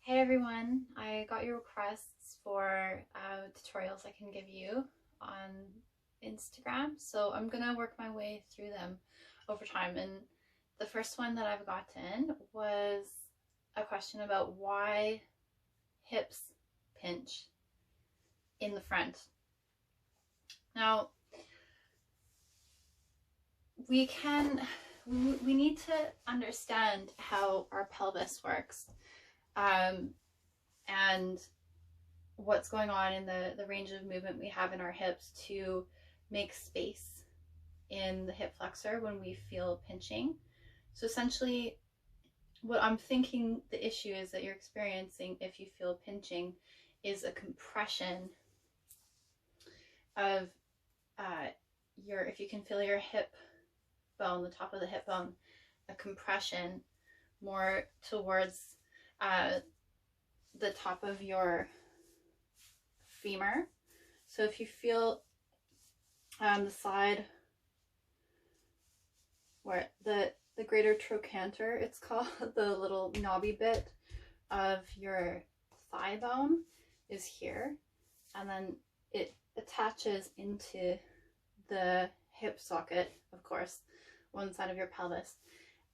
Hey everyone, I got your requests for tutorials I can give you on Instagram, so I'm gonna work my way through them over time. And the first one that I've gotten was a question about why hips pinch in the front. Now, we need to understand how our pelvis works. And what's going on in the range of movement we have in our hips to make space in the hip flexor when we feel pinching. So essentially, what I'm thinking the issue is that you're experiencing if you feel pinching is a compression of if you can feel your hip bone, the top of the hip bone, a compression more towards the top of your femur. So if you feel the side where the greater trochanter, it's called, the little knobby bit of your thigh bone is here, and then it attaches into the hip socket, of course, one side of your pelvis,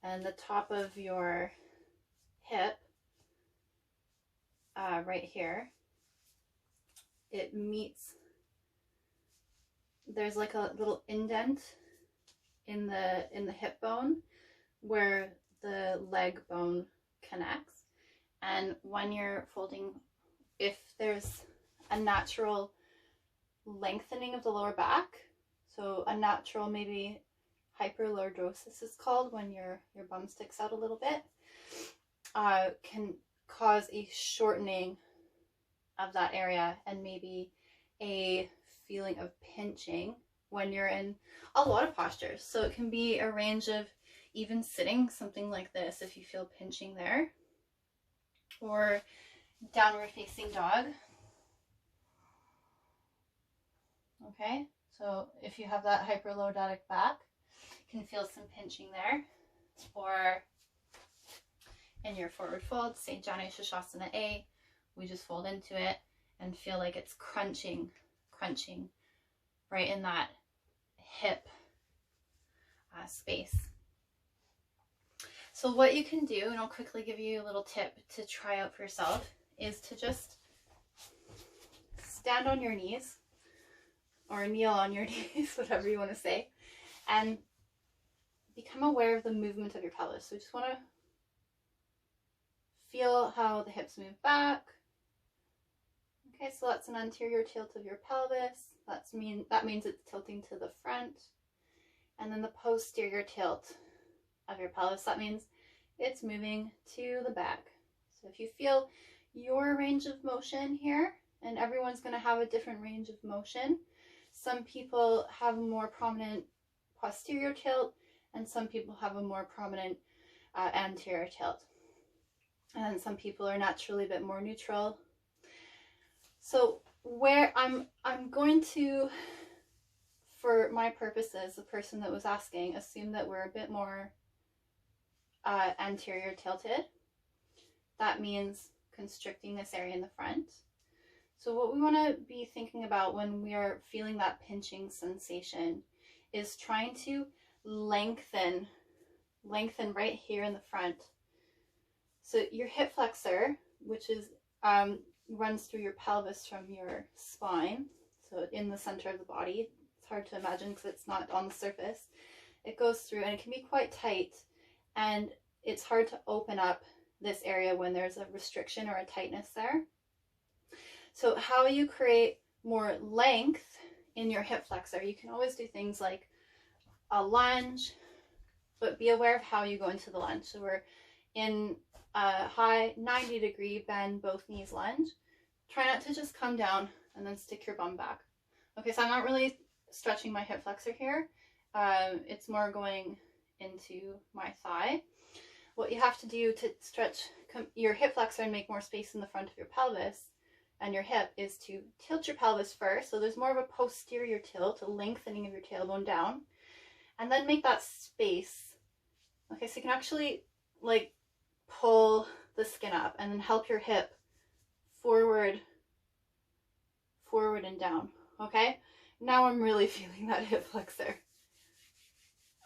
and the top of your hip right here, it meets, there's like a little indent in the hip bone where the leg bone connects. And when you're folding, if there's a natural lengthening of the lower back, so a natural, maybe hyperlordosis is called, when your bum sticks out a little bit, can cause a shortening of that area and maybe a feeling of pinching when you're in a lot of postures. So it can be a range of even sitting, something like this, if you feel pinching there, or downward facing dog. Okay, so if you have that hyperlordotic back, you can feel some pinching there. Or in your forward fold, say Janu Shasana A, we just fold into it and feel like it's crunching right in that hip space. So what you can do, and I'll quickly give you a little tip to try out for yourself, is to just stand on your knees or kneel on your knees, whatever you want to say, and become aware of the movement of your pelvis. So just want to feel how the hips move back. Okay, so that's an anterior tilt of your pelvis. That means it's tilting to the front. And then the posterior tilt of your pelvis, that means it's moving to the back. So if you feel your range of motion here, and everyone's going to have a different range of motion. Some people have a more prominent posterior tilt, and some people have a more prominent anterior tilt. And some people are naturally a bit more neutral. So where I'm going to, for my purposes, the person that was asking, assume that we're a bit more anterior tilted. That means constricting this area in the front. So what we want to be thinking about when we are feeling that pinching sensation is trying to lengthen right here in the front. So your hip flexor, which is runs through your pelvis from your spine, so in the center of the body. It's hard to imagine because it's not on the surface. It goes through, and it can be quite tight, and it's hard to open up this area when there's a restriction or a tightness there. So how you create more length in your hip flexor, you can always do things like a lunge, but be aware of how you go into the lunge. So we're in a high 90-degree bend, both knees lunge. Try not to just come down and then stick your bum back. Okay, so I'm not really stretching my hip flexor here. It's more going into my thigh. What you have to do to stretch your hip flexor and make more space in the front of your pelvis and your hip is to tilt your pelvis first. So there's more of a posterior tilt, a lengthening of your tailbone down, and then make that space. Okay, so you can actually like pull the skin up and then help your hip forward, forward and down. Okay, now I'm really feeling that hip flexor.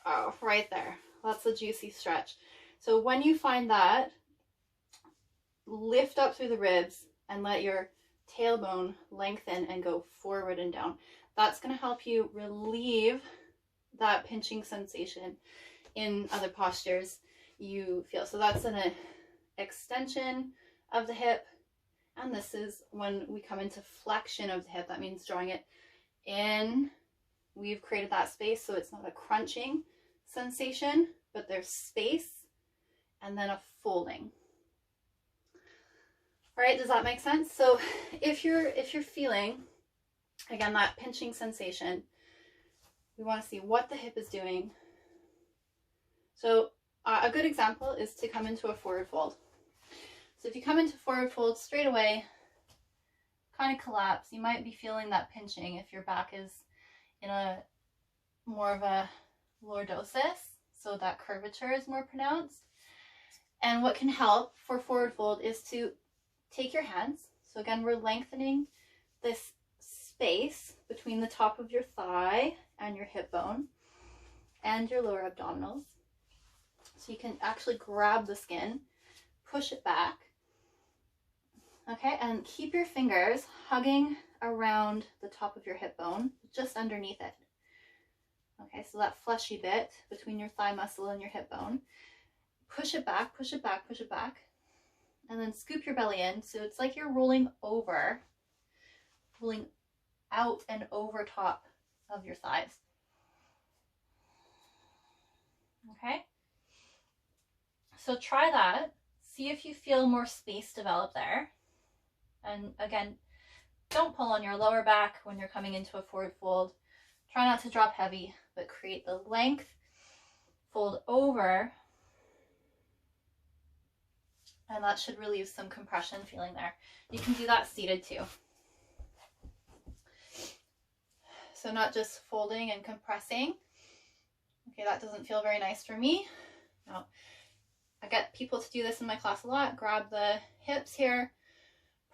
Oh, right there. That's a juicy stretch. So when you find that, lift up through the ribs and let your tailbone lengthen and go forward and down. That's going to help you relieve that pinching sensation in other postures you feel. So that's an extension of the hip, and this is when we come into flexion of the hip. That means drawing it in. We've created that space so it's not a crunching sensation, but there's space and then a folding. All right, does that make sense? So if you're feeling, again, that pinching sensation, we want to see what the hip is doing. So a good example is to come into a forward fold. So if you come into forward fold straight away, kind of collapse, you might be feeling that pinching if your back is in a more of a lordosis, so that curvature is more pronounced. And what can help for forward fold is to take your hands. So again, we're lengthening this space between the top of your thigh and your hip bone and your lower abdominals. So you can actually grab the skin, push it back. Okay, and keep your fingers hugging around the top of your hip bone, just underneath it. Okay, so that fleshy bit between your thigh muscle and your hip bone. Push it back, push it back, push it back. And then scoop your belly in. So it's like you're rolling over, rolling out and over top of your thighs. Okay? So try that. See if you feel more space develop there. And again, don't pull on your lower back when you're coming into a forward fold. Try not to drop heavy, but create the length. Fold over. And that should relieve some compression feeling there. You can do that seated too. So not just folding and compressing. Okay, that doesn't feel very nice for me. No. I get people to do this in my class a lot. Grab the hips here,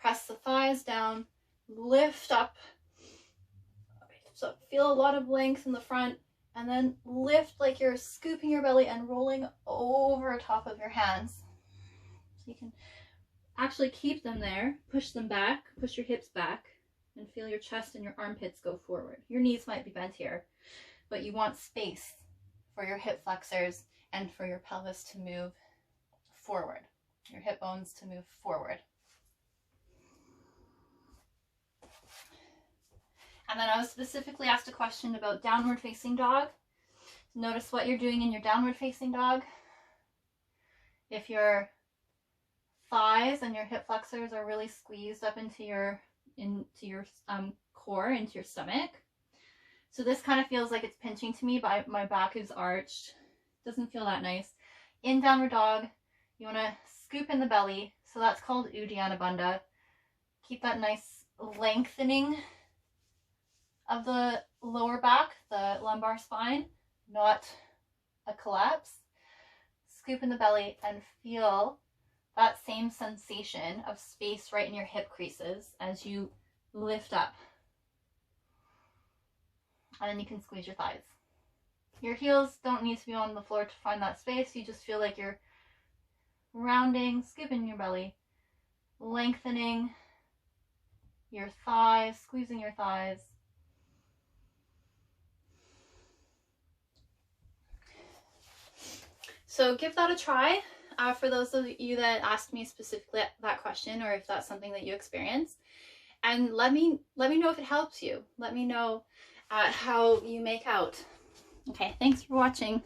press the thighs down, lift up. So feel a lot of length in the front, and then lift like you're scooping your belly and rolling over top of your hands. So you can actually keep them there, push them back, push your hips back, and feel your chest and your armpits go forward. Your knees might be bent here, but you want space for your hip flexors and for your pelvis to move forward, your hip bones to move forward. And then I was specifically asked a question about downward facing dog. Notice what you're doing in your downward facing dog. If your thighs and your hip flexors are really squeezed up into your core, into your stomach. So this kind of feels like it's pinching to me, but my back is arched. Doesn't feel that nice. In downward dog, you want to scoop in the belly. So that's called Uddiyana Bandha. Keep that nice lengthening of the lower back, the lumbar spine, not a collapse. Scoop in the belly and feel that same sensation of space right in your hip creases as you lift up. And then you can squeeze your thighs. Your heels don't need to be on the floor to find that space. You just feel like you're rounding, scooping your belly, lengthening your thighs, squeezing your thighs. So give that a try for those of you that asked me specifically that question, or if that's something that you experience. And let me know if it helps you. Let me know how you make out. Okay, thanks for watching.